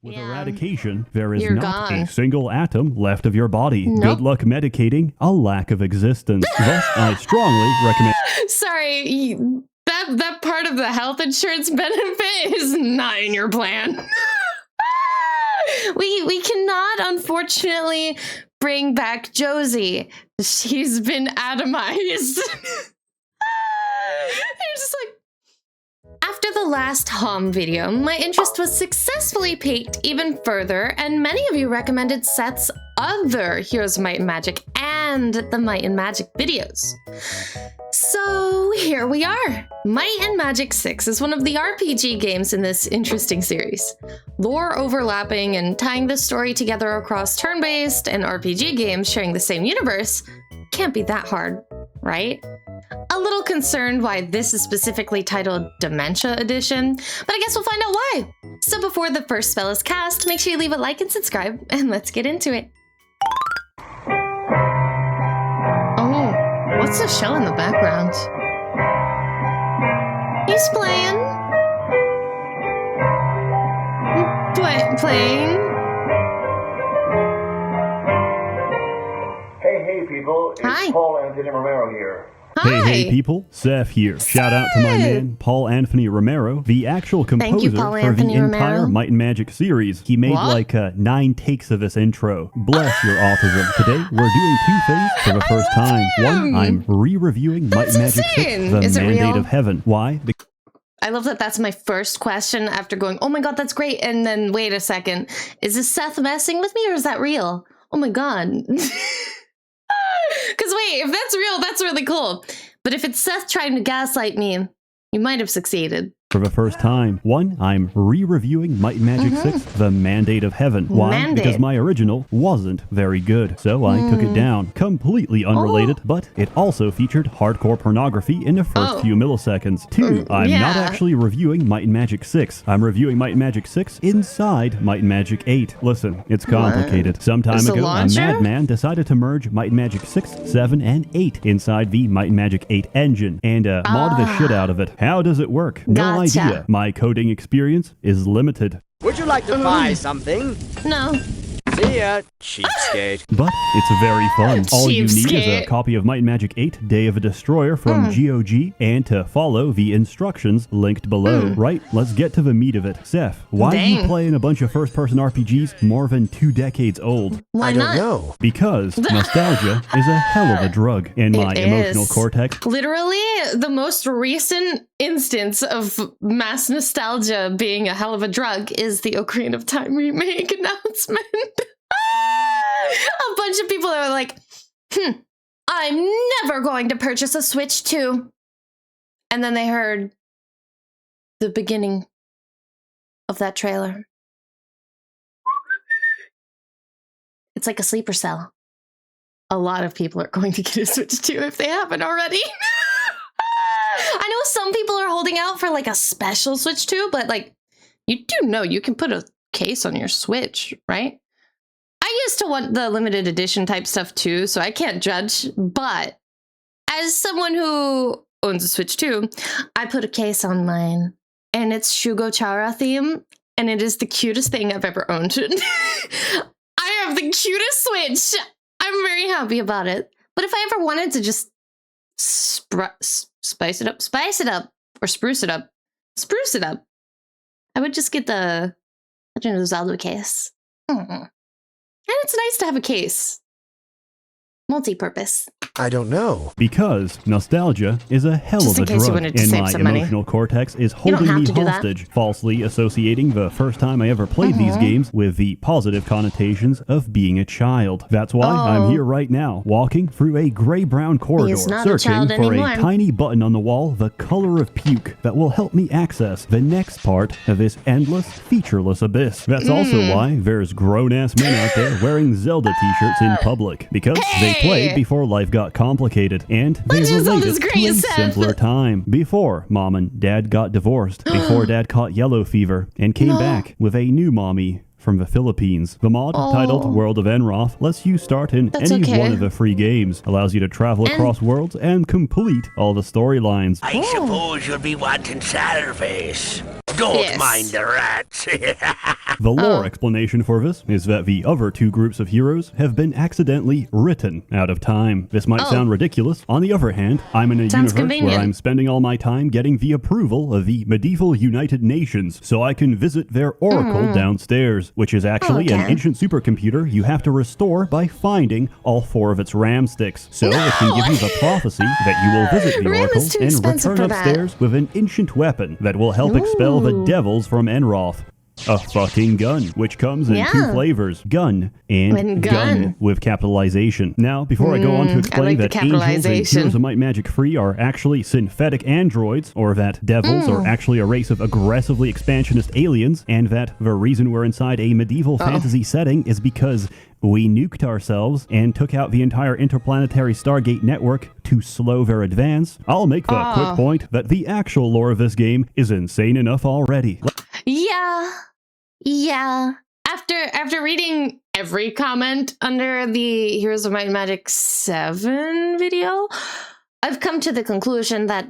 With Yeah. eradication, there is You're not gone. a single atom left of your body. Nope. Good luck medicating a lack of existence. Thus, I strongly recommend... Sorry, that part of the health insurance benefit is not in your plan. we cannot, unfortunately, bring back Josie. She's been atomized. They're just like... After the last Hom video, my interest was successfully piqued even further, and many of you recommended Seth's other Heroes of Might and Magic and the Might and Magic videos. So here we are. Might and Magic 6 is one of the RPG games in this interesting series. Lore overlapping and tying the story together across turn-based and RPG games sharing the same universe can't be that hard, right? A little concerned why this is specifically titled Dementia Edition, but I guess we'll find out why. So before the first spell is cast, make sure you leave a like and subscribe, and let's get into it. Oh, what's the show in the background? He's playing. Playing. Hey people, it's Hi. Paul Anthony Romero here. Hi. Hey people, Seth here. Shout out to my man, Paul Anthony Romero, the actual composer Paul for Anthony the Romero. entire Might and Magic series. He made What? like 9 takes of this intro. Bless your autism. Today, we're doing 2 things for the first time. One, I'm re-reviewing Might That's and Magic 6, insane. The Is it Mandate real? of Heaven. Why? I love that that's my first question after going, oh my god, that's great. And then wait a second, is this Seth messing with me or is that real? Oh my god. Because wait, if that's real, that's really cool. But if it's Seth trying to gaslight me, you might have succeeded. For the first time. One, I'm re-reviewing Might and Magic 6, The Mandate of Heaven. Why? Mandate. Because my original wasn't very good. So I took it down. Completely unrelated, but it also featured hardcore pornography in the first few milliseconds. 2, I'm not yeah. actually reviewing Might and Magic 6. I'm reviewing Might and Magic 6 inside Might and Magic 8. Listen, it's complicated. Some time Is the ago, a launcher? madman decided to merge Might and Magic 6, 7, and 8 inside the Might and Magic 8 engine and mod the shit out of it. How does it work? No Gotcha. idea. My coding experience is limited. Would you like to buy something? No. See ya, cheapskate. But it's very fun. All you need is a Cheapskate. copy of Might and Magic 8 Day of a Destroyer from GOG and to follow the instructions linked below. Right, let's get to the meat of it. Seth, why are you Dang. playing a bunch of first-person RPGs more than 2 decades old? Why I don't not? know. Because nostalgia is a hell of a drug, and my It emotional is. cortex Literally, the most recent instance of mass nostalgia being a hell of a drug is the Ocarina of Time remake announcement. A bunch of people are like, I'm never going to purchase a Switch 2. And then they heard the beginning of that trailer. It's like a sleeper cell. A lot of people are going to get a Switch 2 if they haven't already. I know some people are holding out for like a special Switch 2, but like, you do know you can put a case on your Switch, right? I used to want the limited edition type stuff too, so I can't judge, but as someone who owns a Switch 2, I put a case on mine, and it's Shugo Chara theme, and it is the cutest thing I've ever owned. I have the cutest Switch. I'm very happy about it. But if I ever wanted to just spice it up, or spruce it up, I would just get the Legend of Zelda case. And it's nice to have a case. Multi-purpose. I don't know. Because nostalgia is a hell Just of a in case you drug, wanted to and save my some money. emotional cortex is You don't holding have me to do that. hostage, falsely associating the first time I ever played these games with the positive connotations of being a child. That's why I'm here right now, walking through a gray-brown corridor, He's not a searching child for anymore. a tiny button on the wall the color of puke that will help me access the next part of this endless, featureless abyss. That's also why there's grown-ass men out there wearing Zelda t-shirts in public, because they played before life got complicated, and they Legend of Zelda's related to great, a Seth. simpler time. Before Mom and Dad got divorced, before Dad caught yellow fever, and came back with a new mommy from the Philippines. The mod, titled World of Enroth, lets you start in That's any okay. one of the free games, allows you to travel across worlds, and complete all the storylines. I suppose you'll be wanting Salvation. Don't Yes. mind the rats. The lore explanation for this is that the other two groups of heroes have been accidentally written out of time. This might sound ridiculous. On the other hand, I'm in a Sounds universe convenient. where I'm spending all my time getting the approval of the medieval United Nations so I can visit their oracle downstairs, which is actually an Okay. ancient supercomputer you have to restore by finding all 4 of its RAM sticks. So it can give you the prophecy that you will visit the RAM oracle is too and expensive return for that. upstairs with an ancient weapon that will help expel the Ooh. devils from Enroth. A fucking gun, which comes in 2 Yeah. flavors, gun and gun with capitalization. Now, before I go on to explain like the that angels and capitalization. Heroes of Might Magic Free are actually synthetic androids, or that devils are actually a race of aggressively expansionist aliens, and that the reason we're inside a medieval fantasy setting is because we nuked ourselves and took out the entire interplanetary Stargate network to slow their advance, I'll make the quick point that the actual lore of this game is insane enough already. Yeah. After reading every comment under the Heroes of Might and Magic 7 video, I've come to the conclusion that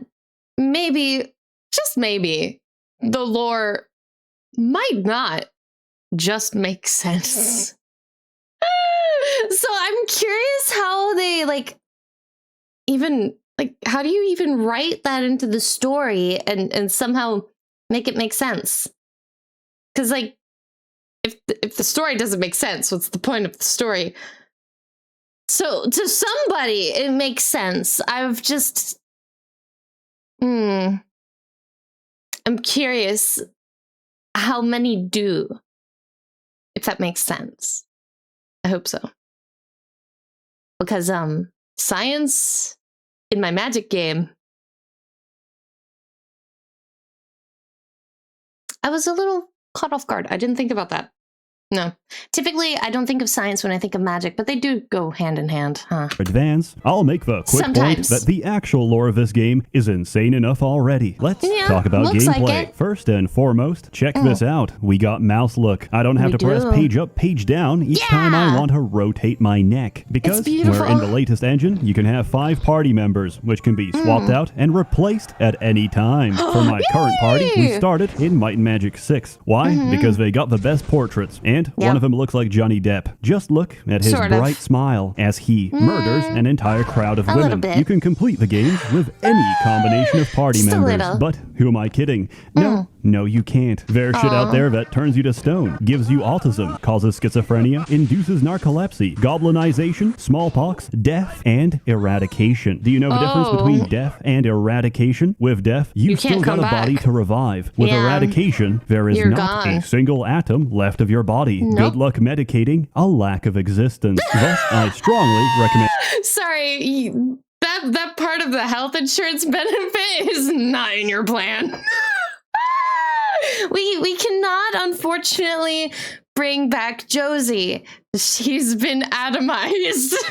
maybe, just maybe, the lore might not just make sense. So I'm curious how they how do you even write that into the story and somehow make it make sense? Because if the story doesn't make sense, what's the point of the story? So to somebody it makes sense. I've just I'm curious how many do, if that makes sense. I hope so. Because science in my magic game, I was a little caught off guard. I didn't think about that. No. Typically, I don't think of science when I think of magic, but they do go hand in hand, huh? Advance, I'll make the quick point Sometimes. that the actual lore of this game is insane enough already. Let's Yeah, talk about looks like gameplay. it. First and foremost, check this out. We got mouse look. I don't have We to press do. page up, page down each time I Yeah. want to rotate my neck. Because beautiful. we're in the latest engine, you can have 5 party members, which can be swapped out and replaced at any time. For my current party, we Yay! started in Might and Magic 6. Why? Because they got the best portraits, and one of them looks like Johnny Depp. Just look at his Sort of. bright smile as he murders an entire crowd of A little women. bit. You can complete the game with any combination of party Just a members. little. But who am I kidding? No, you can't. There's shit out there that turns you to stone, gives you autism, causes schizophrenia, induces narcolepsy, goblinization, smallpox, death, and eradication. Do you know the difference between death and eradication? With death, you've can't still got come a body back. to revive. With Yeah. eradication, there is You're not a gone. single atom left of your body. Nope. Good luck medicating a lack of existence. Thus, I strongly recommend Sorry, that part of the health insurance benefit is not in your plan. we cannot, unfortunately, bring back Josie. She's been atomized. You're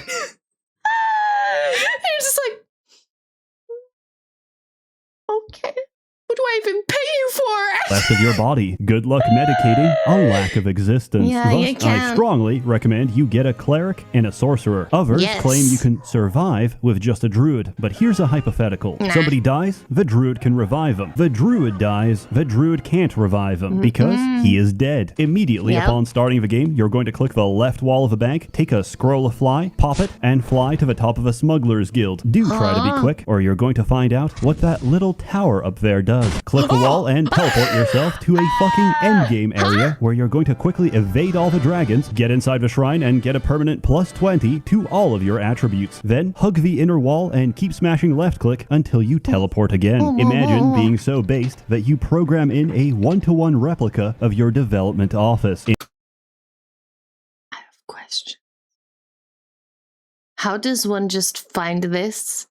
just like, okay, what do I even pay you for? left of your body. Good luck medicating a lack of existence. Yeah, you Thus, I can't. strongly recommend you get a cleric and a sorcerer. Others Yes. claim you can survive with just a druid, but here's a hypothetical. Nah. Somebody dies, the druid can revive them. The druid dies, the druid can't revive them because he is dead. Immediately Yep. upon starting the game, you're going to click the left wall of a bank, take a scroll of fly, pop it, and fly to the top of a smuggler's guild. Do try to be quick, or you're going to find out what that little tower up there does. Click the wall and teleport yourself to a fucking endgame area where you're going to quickly evade all the dragons, get inside the shrine, and get a permanent plus 20 to all of your attributes. Then hug the inner wall and keep smashing left click until you teleport again. Imagine being so based that you program in a one-to-one replica of your development office. Question. How does one just find this?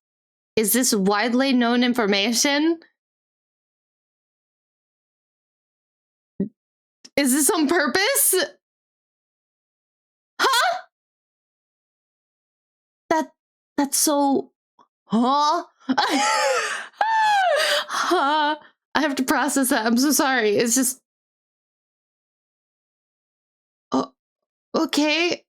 Is this widely known information? Is this on purpose? Huh? That's so... Huh? Huh? I have to process that. I'm so sorry. It's just... Oh, okay.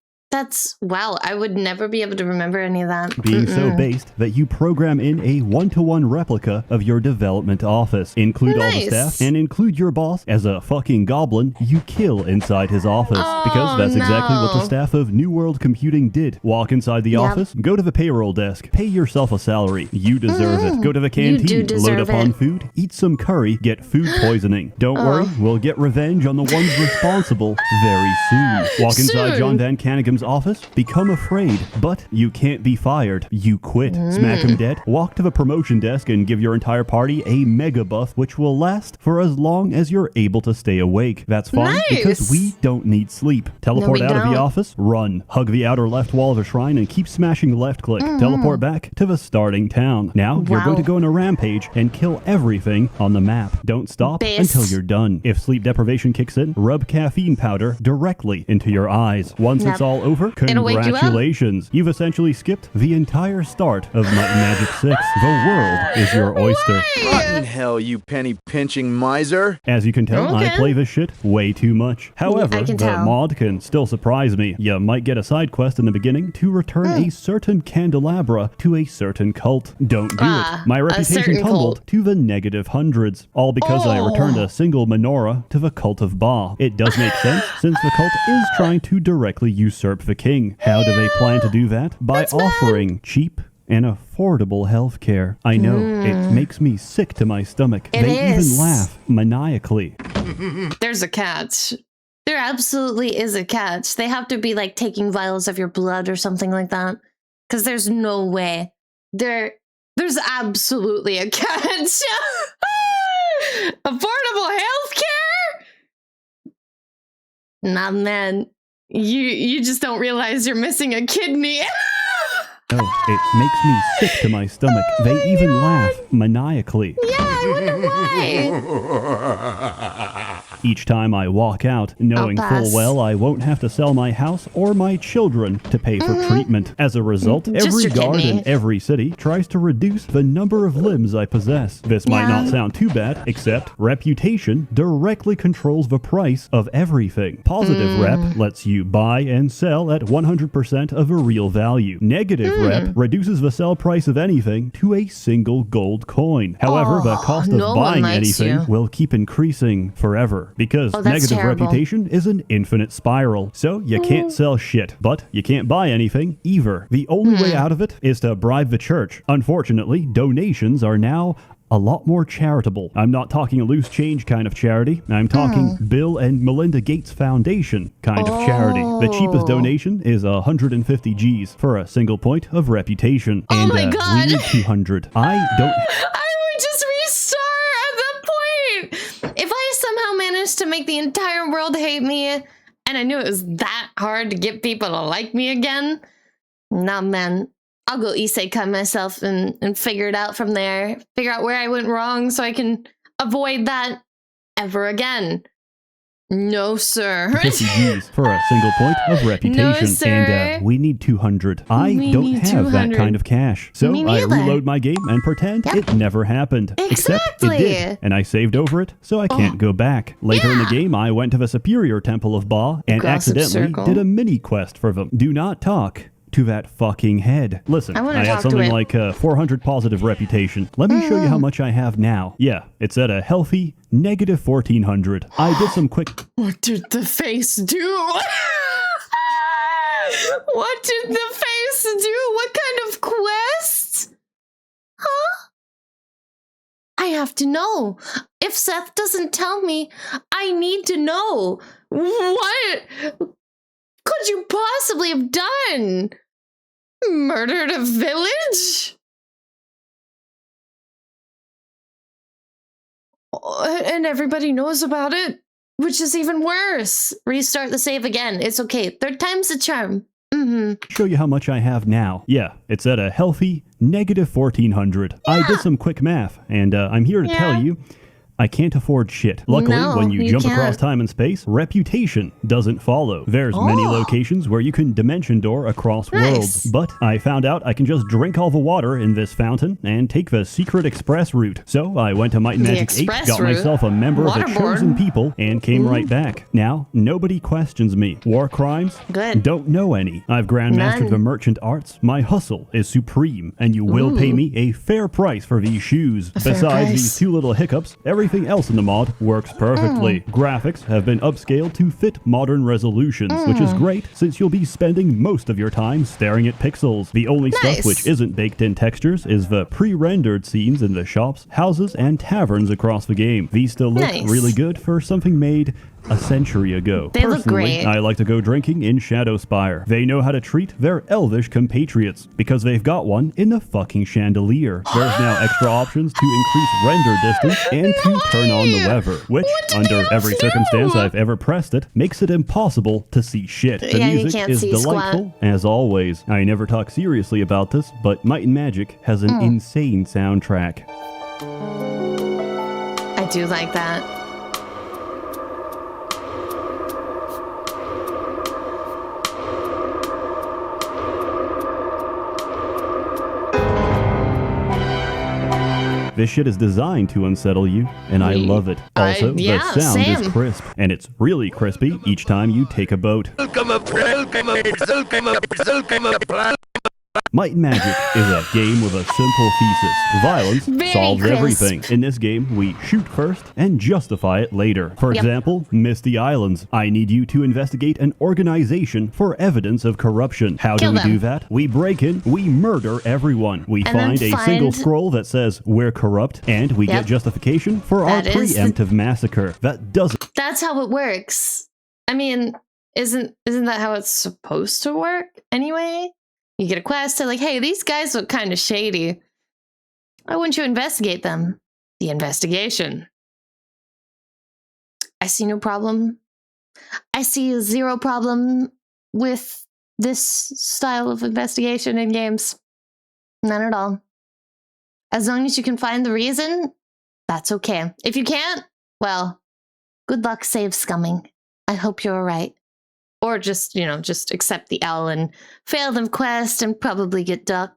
Wow, I would never be able to remember any of that. Being so based that you program in a one-to-one replica of your development office. Include all the staff and include your boss as a fucking goblin you kill inside his office. Because that's exactly what the staff of New World Computing did. Walk inside the office, go to the payroll desk, pay yourself a salary. You deserve it. Go to the canteen, load up on food, eat some curry, get food poisoning. Don't worry, we'll get revenge on the ones responsible very soon. Walk inside John Van Cannigam's office, become afraid, but you can't be fired. You quit. Smack him dead, walk to the promotion desk and give your entire party a mega buff, which will last for as long as you're able to stay awake. That's fine because we don't need sleep. Teleport out of the office, run. Hug the outer left wall of the shrine and keep smashing left click. Teleport back to the starting town. Now you're going to go on a rampage and kill everything on the map. Don't stop until you're done. If sleep deprivation kicks in, rub caffeine powder directly into your eyes. Once it's all over, congratulations. You've essentially skipped the entire start of Might and Magic 6. The world is your oyster. Rotten hell, you penny-pinching miser. As you can tell, I play this shit way too much. However, the mod can still surprise me. You might get a side quest in the beginning to return a certain candelabra to a certain cult. Don't do it. My reputation tumbled to the negative hundreds, all because I returned a single menorah to the cult of Ba. It does make sense, since the cult is trying to directly usurp the king. How do they plan to do that? By offering cheap and affordable healthcare. I know, it makes me sick to my stomach. They even laugh maniacally. There's a catch. There absolutely is a catch. They have to be like taking vials of your blood or something like that. Because there's no way. There's absolutely a catch. Affordable healthcare? Nah, man. You just don't realize you're missing a kidney. Oh, it makes me sick to my stomach. They even laugh maniacally. Yeah, I wonder why. Each time I walk out, knowing full well I won't have to sell my house or my children to pay for treatment. As a result, every guard in every city tries to reduce the number of limbs I possess. This might not sound too bad, except reputation directly controls the price of everything. Positive rep lets you buy and sell at 100% of a real value. Negative rep reduces the sell price of anything to a single gold coin. However, the cost of buying anything will keep increasing forever. Because negative reputation is an infinite spiral. So you can't sell shit, but you can't buy anything either. The only way out of it is to bribe the church. Unfortunately, donations are now a lot more charitable. I'm not talking a loose change kind of charity. I'm talking Bill and Melinda Gates Foundation kind of charity. The cheapest donation is 150 G's for a single point of reputation. And we need 200. I would just restart at that point. If I somehow managed to make the entire world hate me, and I knew it was that hard to get people to like me again, nah, man. I'll go isekai myself and figure it out from there. Figure out where I went wrong so I can avoid that ever again. No, sir. 50 G's for a single point of reputation. No, sir. And we need 200. I don't have that kind of cash. So I reload my game and pretend it never happened. Except it did. And I saved over it, so I can't go back. Later in the game, I went to the Superior Temple of Ba and accidentally did a mini quest for them. Do not talk to that fucking head. Listen, I had something like 400 positive reputation. Let me show you how much I have now. Yeah, it's at a healthy negative 1400. I did some quick... What did the face do? What did the face do? What kind of quest? Huh? I have to know. If Seth doesn't tell me, I need to know. What could you possibly have done? Murdered a village? And everybody knows about it, which is even worse. Restart the save again. It's okay. Third time's the charm. Show you how much I have now. Yeah, it's at a healthy negative 1400. I did some quick math, and I'm here to tell you I can't afford shit. Luckily, No, when you you jump across can't. time and space, reputation doesn't follow. There's many locations where you can dimension door across Nice. worlds, but I found out I can just drink all the water in this fountain and take the secret express route. So I went to Might and The Magic 8, express got route? myself a member of the Waterboard? chosen people, and came right back. Now, nobody questions me. War crimes? Good. Don't know any. I've grandmastered None. the merchant arts. My hustle is supreme, and you will pay me a fair price for these shoes. fair Besides price. these two little hiccups, everything else in the mod works perfectly. Graphics have been upscaled to fit modern resolutions, which is great since you'll be spending most of your time staring at pixels. The only Nice. stuff which isn't baked in textures is the pre-rendered scenes in the shops, houses, and taverns across the game. These still look Nice. really good for something made a century ago. They look Personally, great. I like to go drinking in Shadowspire. They know how to treat their elvish compatriots because they've got one in the fucking chandelier. There's now extra options to increase render distance and to turn on the weather, which, What did under they every do? circumstance I've ever pressed it, makes it impossible to see shit. The Yeah, you music can't is see delightful, as always. I never talk seriously about this, but Might and Magic has an insane soundtrack. I do like that. This shit is designed to unsettle you, and I love it. Also, yeah, the sound is same. crisp, and it's really crispy each time you take a boat. Might and Magic is a game with a simple thesis. Violence Very solves crisp. everything. In this game, we shoot first and justify it later. For Yep. example, Misty Islands. I need you to investigate an organization for evidence of corruption. How Kill do we them. do that? We break in, we murder everyone. We And then find a single find- scroll that says we're corrupt, and we Yep. get justification for our That is the- preemptive massacre. That doesn't That's how it works. I mean, isn't that how it's supposed to work anyway? You get a quest, they're like, hey, these guys look kind of shady. Why wouldn't you investigate them? The investigation. I see no problem. I see zero problem with this style of investigation in games. None at all. As long as you can find the reason, that's okay. If you can't, well, good luck save scumming. I hope you're all right. Or just, just accept the L and fail the quest and probably get docked.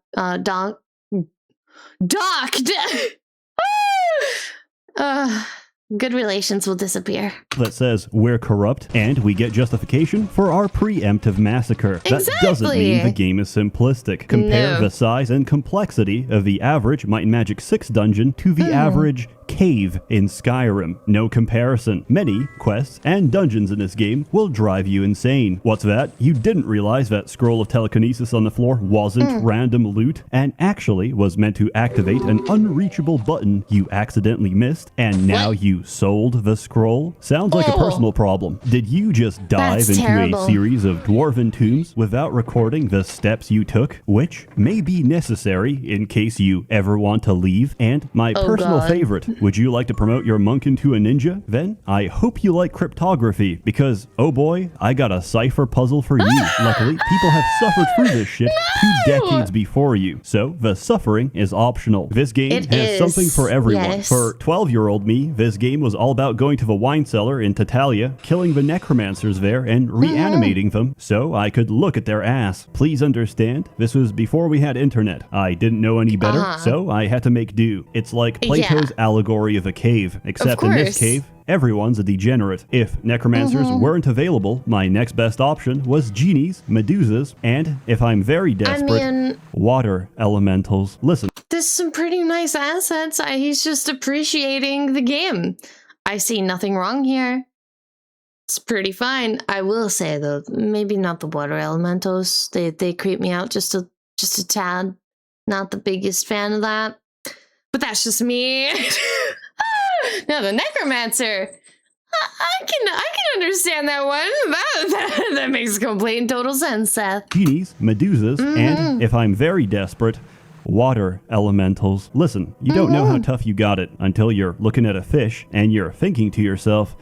Good relations will disappear. that says we're corrupt, and we get justification for our preemptive massacre. That doesn't mean Exactly. the game is simplistic. Compare No. the size and complexity of the average Might and Magic 6 dungeon to the average cave in Skyrim. No comparison. Many quests and dungeons in this game will drive you insane. What's that? You didn't realize that scroll of telekinesis on the floor wasn't random loot and actually was meant to activate an unreachable button you accidentally missed, and now What? you sold the scroll? Sounds like a Oh. personal problem. Did you just dive That's into terrible. a series of dwarven tombs without recording the steps you took, which may be necessary in case you ever want to leave? And my Oh, personal God. favorite, would you like to promote your monk into a ninja? Then I hope you like cryptography, because oh boy, I got a cipher puzzle for you. Luckily, people have suffered through this shit 2 decades before you, so the suffering is optional. This game It has is, something for everyone. yes. For 12-year-old me, this game was all about going to the wine cellar in Tatalia, killing the necromancers there, and reanimating them so I could look at their ass. Please understand, this was before we had internet. I didn't know any better, so I had to make do. It's like Plato's allegory of a cave, except in this course. cave, everyone's a degenerate. If necromancers weren't available, my next best option was genies, medusas, and, if I'm very desperate, mean- water elementals. Listen. There's some pretty nice assets. He's just appreciating the game. I see nothing wrong here. It's pretty fine. I will say though, maybe not the water elementals. They creep me out just a tad. Not the biggest fan of that. But that's just me. No, the necromancer. I can understand that one. That makes complete and total sense, Seth. Genies, medusas, and, if I'm very desperate, water elementals. Listen, you don't know how tough you got it until you're looking at a fish and you're thinking to yourself,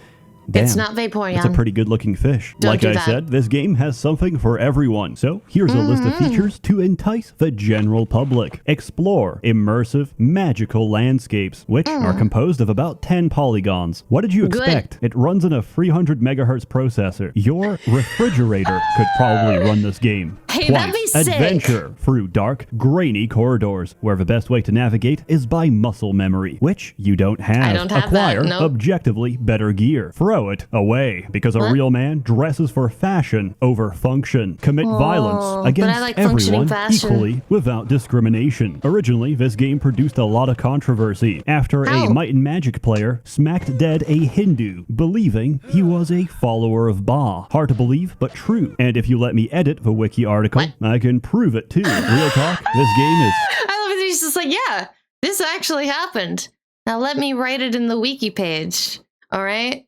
Damn, It's not Vaporeon. it's a pretty good looking fish. Don't Like do I that. said, this game has something for everyone. So here's a list of features to entice the general public. Explore immersive, magical landscapes, which are composed of about 10 polygons. What did you Good. expect? It runs on a 300 megahertz processor. Your refrigerator could probably run this game. Hey, that'd be sick. Adventure through dark, grainy corridors, where the best way to navigate is by muscle memory, which you don't have. I don't have Acquire that, nope. objectively better gear. Throw it away, because a real man dresses for fashion over function. Commit violence but I against like functioning everyone fashion. equally without discrimination. Originally, this game produced a lot of controversy after How? a Might and Magic player smacked dead a Hindu, believing he was a follower of Ba. Hard to believe, but true. And if you let me edit the wiki article, I can prove it too. Real talk, this game is I love it. He's just like, yeah, this actually happened. Now let me write it in the wiki page. All right?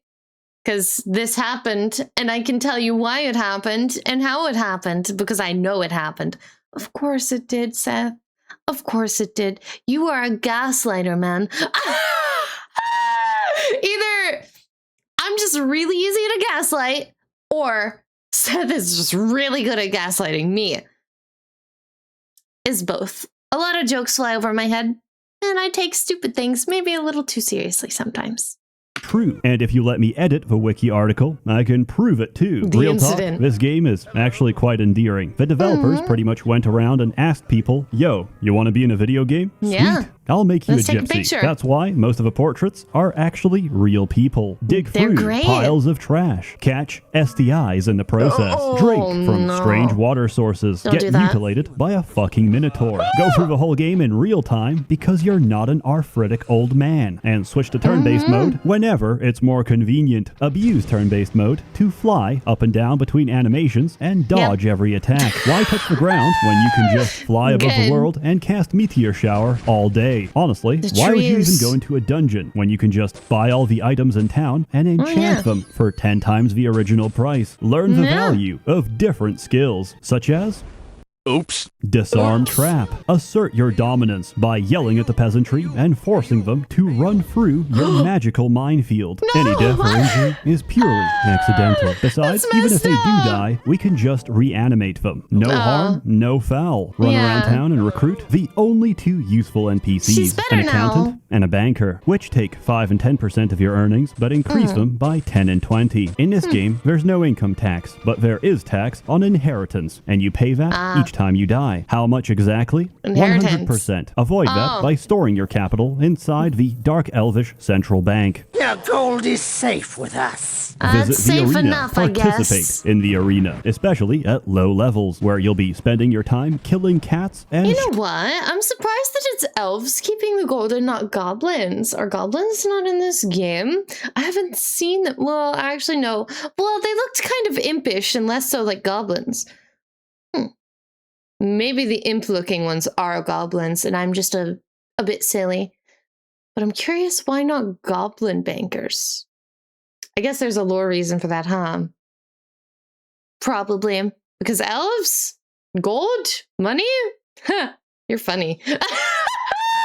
Because this happened, and I can tell you why it happened and how it happened, because I know it happened. Of course it did, Seth. Of course it did. You are a gaslighter, man. Either I'm just really easy to gaslight, or Seth is just really good at gaslighting me. Is both. A lot of jokes fly over my head, and I take stupid things maybe a little too seriously sometimes. true. And if you let me edit the wiki article, I can prove it too. The Real incident. talk, this game is actually quite endearing. The developers pretty much went around and asked people, yo, you want to be in a video game? Yeah. Sweet. I'll make you Let's a take a gypsy. picture. That's why most of the portraits are actually real people. Dig They're through great. piles of trash. Catch STIs in the process. Oh, Drink from no. strange water sources. Don't Get do that. mutilated by a fucking minotaur. Go through the whole game in real time because you're not an arthritic old man. And switch to turn-based mode whenever it's more convenient. Abuse turn-based mode to fly up and down between animations and dodge every attack. Why touch the ground when you can just fly above Good. the world and cast meteor shower all day? Honestly, The why would you even trees. go into a dungeon when you can just buy all the items in town and enchant yeah. them for 10 times the original price? Learn the Yeah. value of different skills, such as Oops. disarm trap. Assert your dominance by yelling at the peasantry and forcing them to run through your magical minefield. Any death or injury is purely accidental. Besides, That's even if messed they do up. die, we can just reanimate them. No harm, no foul. Run around Yeah. town and recruit the only two useful NPCs, She's better an accountant now. and a banker, which take 5 and 10% of your earnings, but increase them by 10 and 20. In this game, there's no income tax, but there is tax on inheritance, and you pay that each time you die. How much exactly? Inheritance. 100%. Avoid that Oh. by storing your capital inside the Dark Elvish Central Bank. Your gold is safe with us. Visit That's the safe arena. enough, I Participate guess. in the arena, especially at low levels, where you'll be spending your time killing cats and You know what? I'm surprised that it's elves keeping the gold and not goblins. Are goblins not in this game? I haven't seen them. Well, actually, no. Well, they looked kind of impish and less so like goblins. Maybe the imp-looking ones are goblins, and I'm just a bit silly. But I'm curious, why not goblin bankers? I guess there's a lore reason for that, huh? Probably. Because elves? Gold? Money? Huh, you're funny.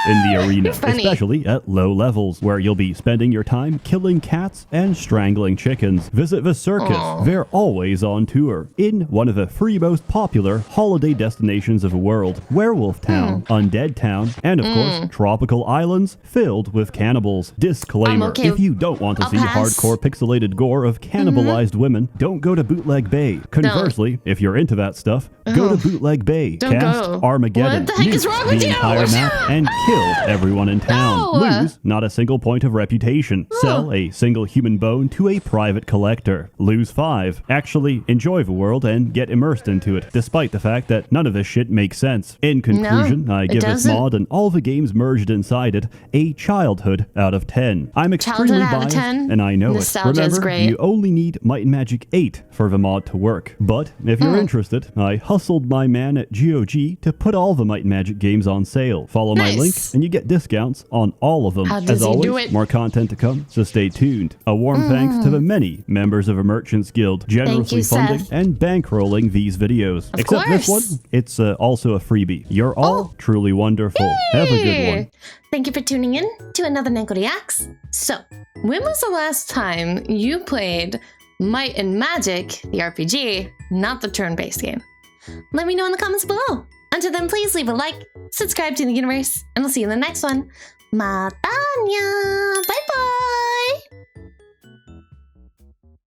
in the arena, You're funny. especially at low levels, where you'll be spending your time killing cats and strangling chickens. Visit the circus. Aw. They're always on tour. In one of the three most popular holiday destinations of the world, Werewolf Town, Undead Town, and of course, tropical islands filled with cannibals. Disclaimer, okay. if you don't want to I'll see pass. hardcore pixelated gore of cannibalized women, don't go to Bootleg Bay. Conversely, if you're into that stuff, go to Bootleg Bay. Don't Cast go. Armageddon. What the heck is nuke wrong with the you? entire map and kill everyone in town. No. Lose not a single point of reputation. Sell a single human bone to a private collector. Lose 5. Actually enjoy the world and get immersed into it, despite the fact that none of this shit makes sense. In conclusion, I it give this doesn't. mod and all the games merged inside it a childhood out of 10. I'm extremely Childhood out of biased, 10? and I know Nostalgia it. is Remember, great. you only need Might and Magic 8 for the mod to work. But if you're interested, I hustled my man at GOG to put all the Might and Magic games on sale. Follow my Nice. link videos, and you get discounts on all of them. How As does he always, do it? more content to come, so stay tuned. A warm thanks to the many members of a Merchants Guild generously funding Seth. and bankrolling these videos. Of Except this one, course. it's also a freebie. You're all truly wonderful. Have a good one. Thank you for tuning in to another Neko Reacts. So, when was the last time you played Might and Magic, the RPG, not the turn-based game? Let me know in the comments below. Until then, please leave a like, subscribe to the universe, and I'll see you in the next one. Matanya! Bye-bye!